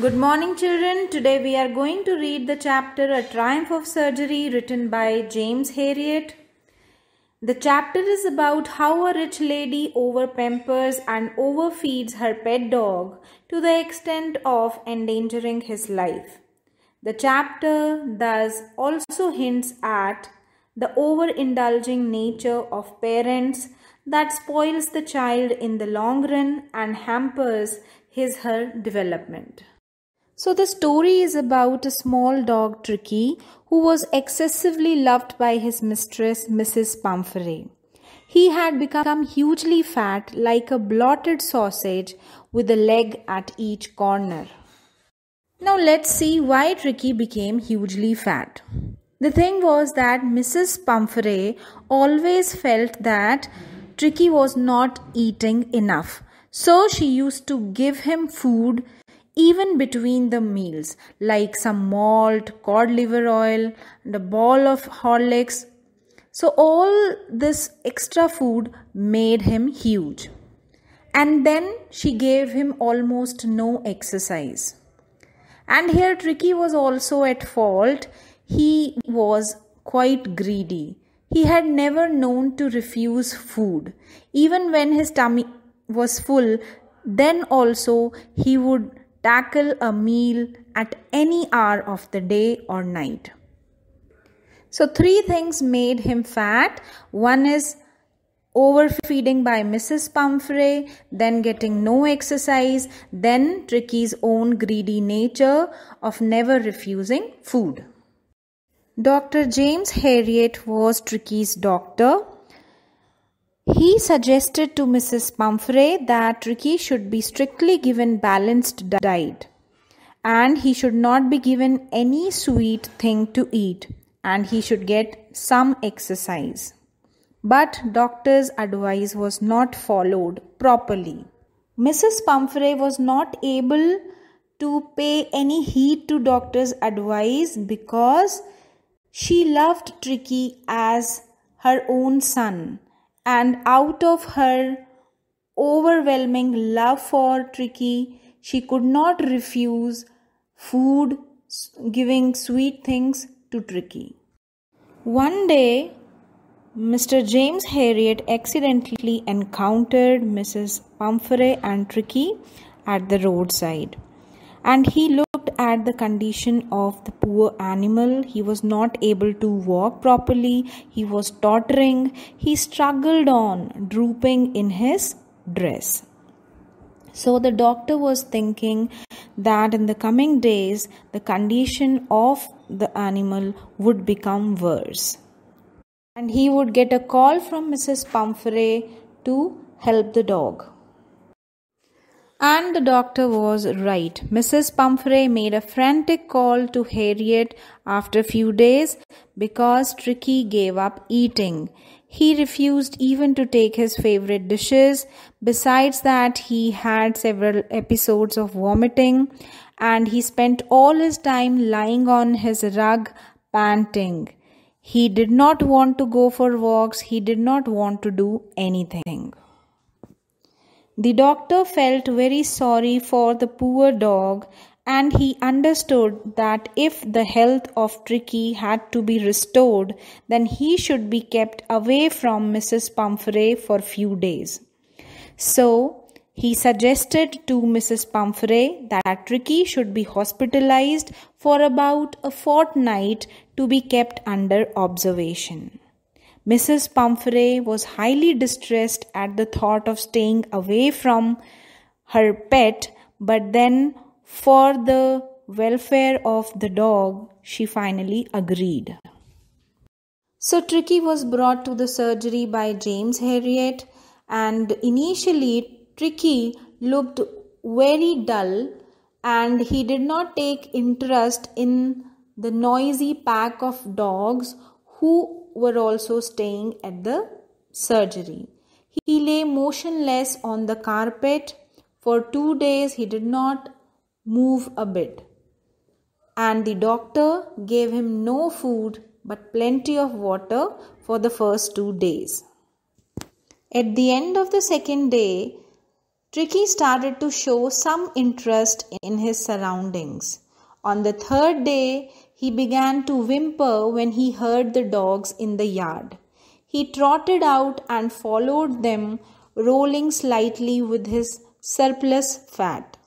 Good morning, children. Today we are going to read the chapter A Triumph of Surgery written by James Herriot. The chapter is about how a rich lady overpampers and overfeeds her pet dog to the extent of endangering his life. The chapter thus also hints at the overindulging nature of parents that spoils the child in the long run and hampers her development. So the story is about a small dog, Tricky, who was excessively loved by his mistress, Mrs. Pumphrey. He had become hugely fat, like a blotted sausage with a leg at each corner. Now let's see why Tricky became hugely fat. The thing was that Mrs. Pumphrey always felt that Tricky was not eating enough. So she used to give him food even between the meals, like some malt, cod liver oil, and a ball of Horlicks. So all this extra food made him huge. And then she gave him almost no exercise. And here Tricky was also at fault. He was quite greedy. He had never known to refuse food. Even when his tummy was full, then also he would tackle a meal at any hour of the day or night. So 3 things made him fat. One is overfeeding by Mrs. Pumphrey, then getting no exercise, then Tricky's own greedy nature of never refusing food. Dr. James Herriot was Tricky's doctor. He suggested to Mrs. Pumphrey that Tricky should be strictly given balanced diet and he should not be given any sweet thing to eat and he should get some exercise. But doctor's advice was not followed properly. Mrs. Pumphrey was not able to pay any heed to doctor's advice because she loved Tricky as her own son. And out of her overwhelming love for Tricky, she could not refuse food, giving sweet things to Tricky. One day, Mr. James Herriot accidentally encountered Mrs. Pumphrey and Tricky at the roadside. And he looked at the condition of the poor animal. He was not able to walk properly. He was tottering. He struggled on, drooping in his dress. So the doctor was thinking that in the coming days, the condition of the animal would become worse. And he would get a call from Mrs. Pumphrey to help the dog. And the doctor was right. Mrs. Pumphrey made a frantic call to Herriot after a few days because Tricky gave up eating. He refused even to take his favorite dishes. Besides that, he had several episodes of vomiting and he spent all his time lying on his rug, panting. He did not want to go for walks. He did not want to do anything. The doctor felt very sorry for the poor dog and he understood that if the health of Tricky had to be restored, then he should be kept away from Mrs. Pumphrey for few days. So, he suggested to Mrs. Pumphrey that Tricky should be hospitalized for about a fortnight to be kept under observation. Mrs. Pumphrey was highly distressed at the thought of staying away from her pet, but then for the welfare of the dog, she finally agreed. So Tricky was brought to the surgery by James Herriot, and initially Tricky looked very dull and he did not take interest in the noisy pack of dogs who were also staying at the surgery. He lay motionless on the carpet. For 2 days he did not move a bit. And the doctor gave him no food but plenty of water for the first 2 days. At the end of the second day, Tricky started to show some interest in his surroundings. On the third day, he began to whimper when he heard the dogs in the yard. He trotted out and followed them, rolling slightly with his surplus fat.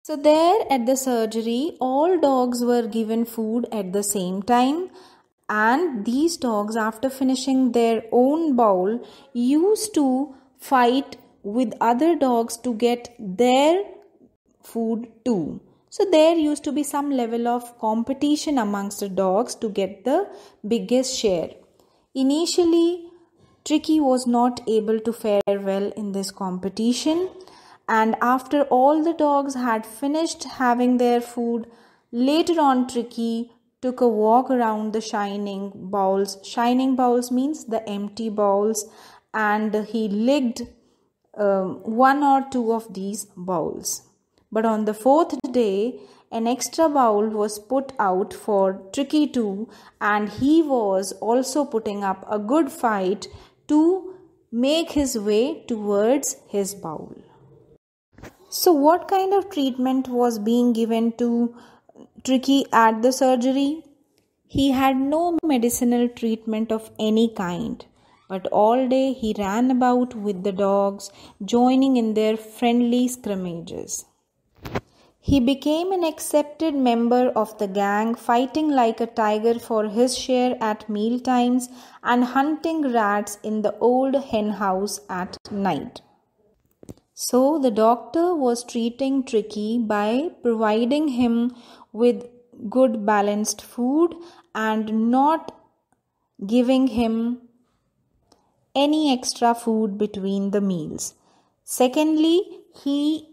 So there at the surgery, all dogs were given food at the same time, and these dogs, after finishing their own bowl, used to fight with other dogs to get their food too. So there used to be some level of competition amongst the dogs to get the biggest share. Initially, Tricky was not able to fare well in this competition, and after all the dogs had finished having their food, later on Tricky took a walk around the shining bowls. Shining bowls means the empty bowls, and he licked one or two of these bowls. But on the fourth day, an extra bowl was put out for Tricky too, and he was also putting up a good fight to make his way towards his bowl. So what kind of treatment was being given to Tricky at the surgery? He had no medicinal treatment of any kind, but all day he ran about with the dogs, joining in their friendly scrimmages. He became an accepted member of the gang, fighting like a tiger for his share at meal times and hunting rats in the old hen house at night. So the doctor was treating Tricky by providing him with good balanced food and not giving him any extra food between the meals. Secondly, he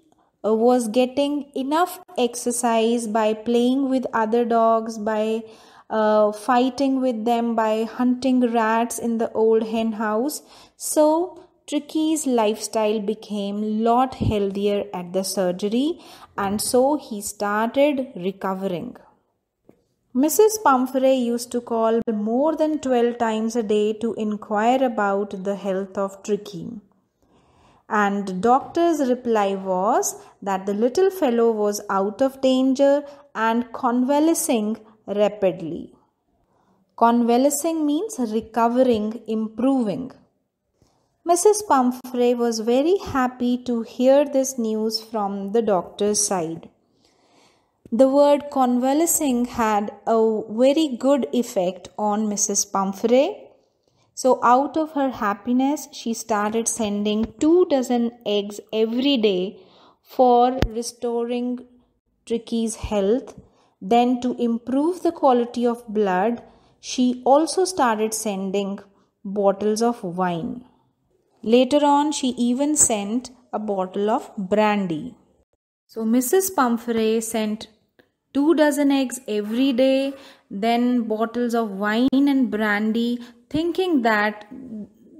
was getting enough exercise by playing with other dogs, by fighting with them, by hunting rats in the old hen house. So Tricky's lifestyle became lot healthier at the surgery, and so he started recovering. Mrs. Pumphrey used to call more than 12 times a day to inquire about the health of Tricky. And the doctor's reply was that the little fellow was out of danger and convalescing rapidly. Convalescing means recovering, improving. Mrs. Pumphrey was very happy to hear this news from the doctor's side. The word convalescing had a very good effect on Mrs. Pumphrey. So out of her happiness, she started sending 24 eggs every day for restoring Tricky's health. Then to improve the quality of blood, she also started sending bottles of wine. Later on, she even sent a bottle of brandy. So Mrs. Pumphrey sent 24 eggs every day, then bottles of wine and brandy, thinking that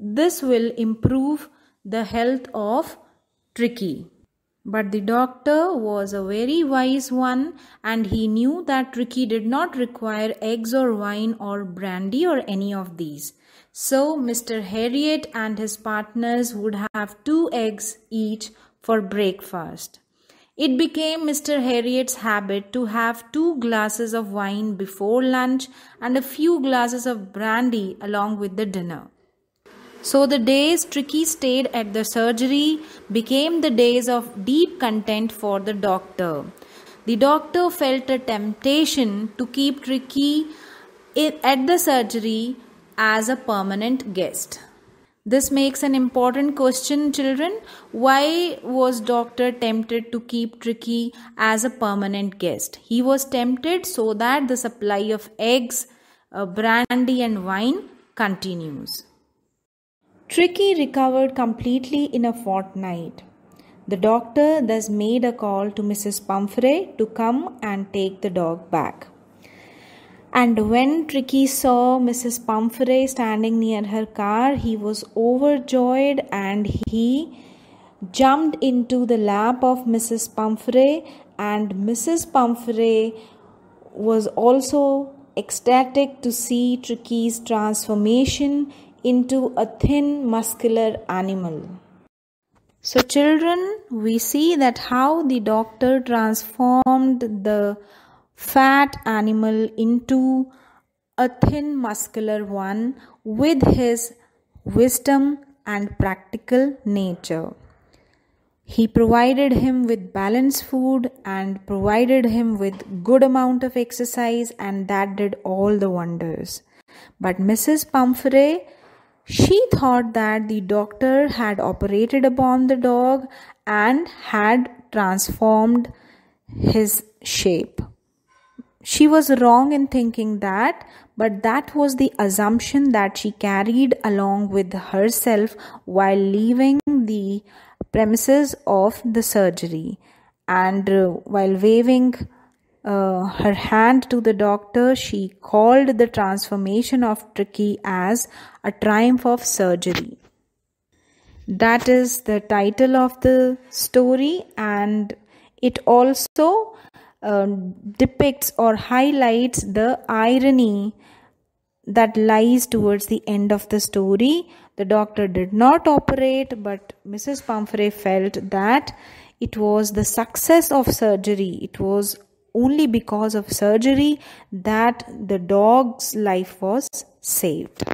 this will improve the health of Tricky. But the doctor was a very wise one, and he knew that Tricky did not require eggs or wine or brandy or any of these. So Mr. Harriet and his partners would have 2 eggs each for breakfast. It became Mr. Harriet's habit to have 2 glasses of wine before lunch and a few glasses of brandy along with the dinner. So the days Tricky stayed at the surgery became the days of deep content for the doctor. The doctor felt a temptation to keep Tricky at the surgery as a permanent guest. This makes an important question, children. Why was doctor tempted to keep Tricky as a permanent guest? He was tempted so that the supply of eggs, brandy and wine continues. Tricky recovered completely in a fortnight. The doctor thus made a call to Mrs. Pumphrey to come and take the dog back. And when Tricky saw Mrs. Pumphrey standing near her car, he was overjoyed and he jumped into the lap of Mrs. Pumphrey, and Mrs. Pumphrey was also ecstatic to see Tricky's transformation into a thin, muscular animal. So children, we see that how the doctor transformed the fat animal into a thin muscular one with his wisdom and practical nature. He provided him with balanced food and provided him with good amount of exercise, and that did all the wonders. But Mrs. Pumphrey, she thought that the doctor had operated upon the dog and had transformed his shape. She was wrong in thinking that, but that was the assumption that she carried along with herself while leaving the premises of the surgery. And while waving her hand to the doctor, she called the transformation of Tricky as a triumph of surgery. That is the title of the story, and it also depicts or highlights the irony that lies towards the end of the story. The doctor did not operate, but Mrs. Pumphrey felt that it was the success of surgery. It was only because of surgery that the dog's life was saved.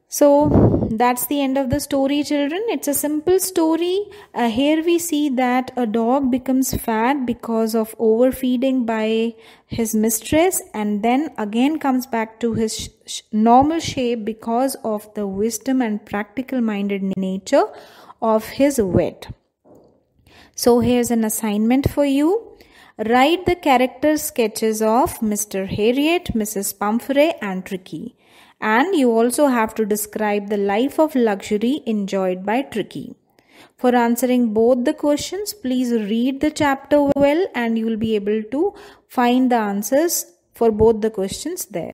So that's the end of the story, children. It's a simple story. Here we see that a dog becomes fat because of overfeeding by his mistress, and then again comes back to his normal shape because of the wisdom and practical minded nature of his vet. So here's an assignment for you. Write the character sketches of Mr. Harriet, Mrs. Pumphrey and Tricky. And you also have to describe the life of luxury enjoyed by Tricky. For answering both the questions, please read the chapter well and you will be able to find the answers for both the questions there.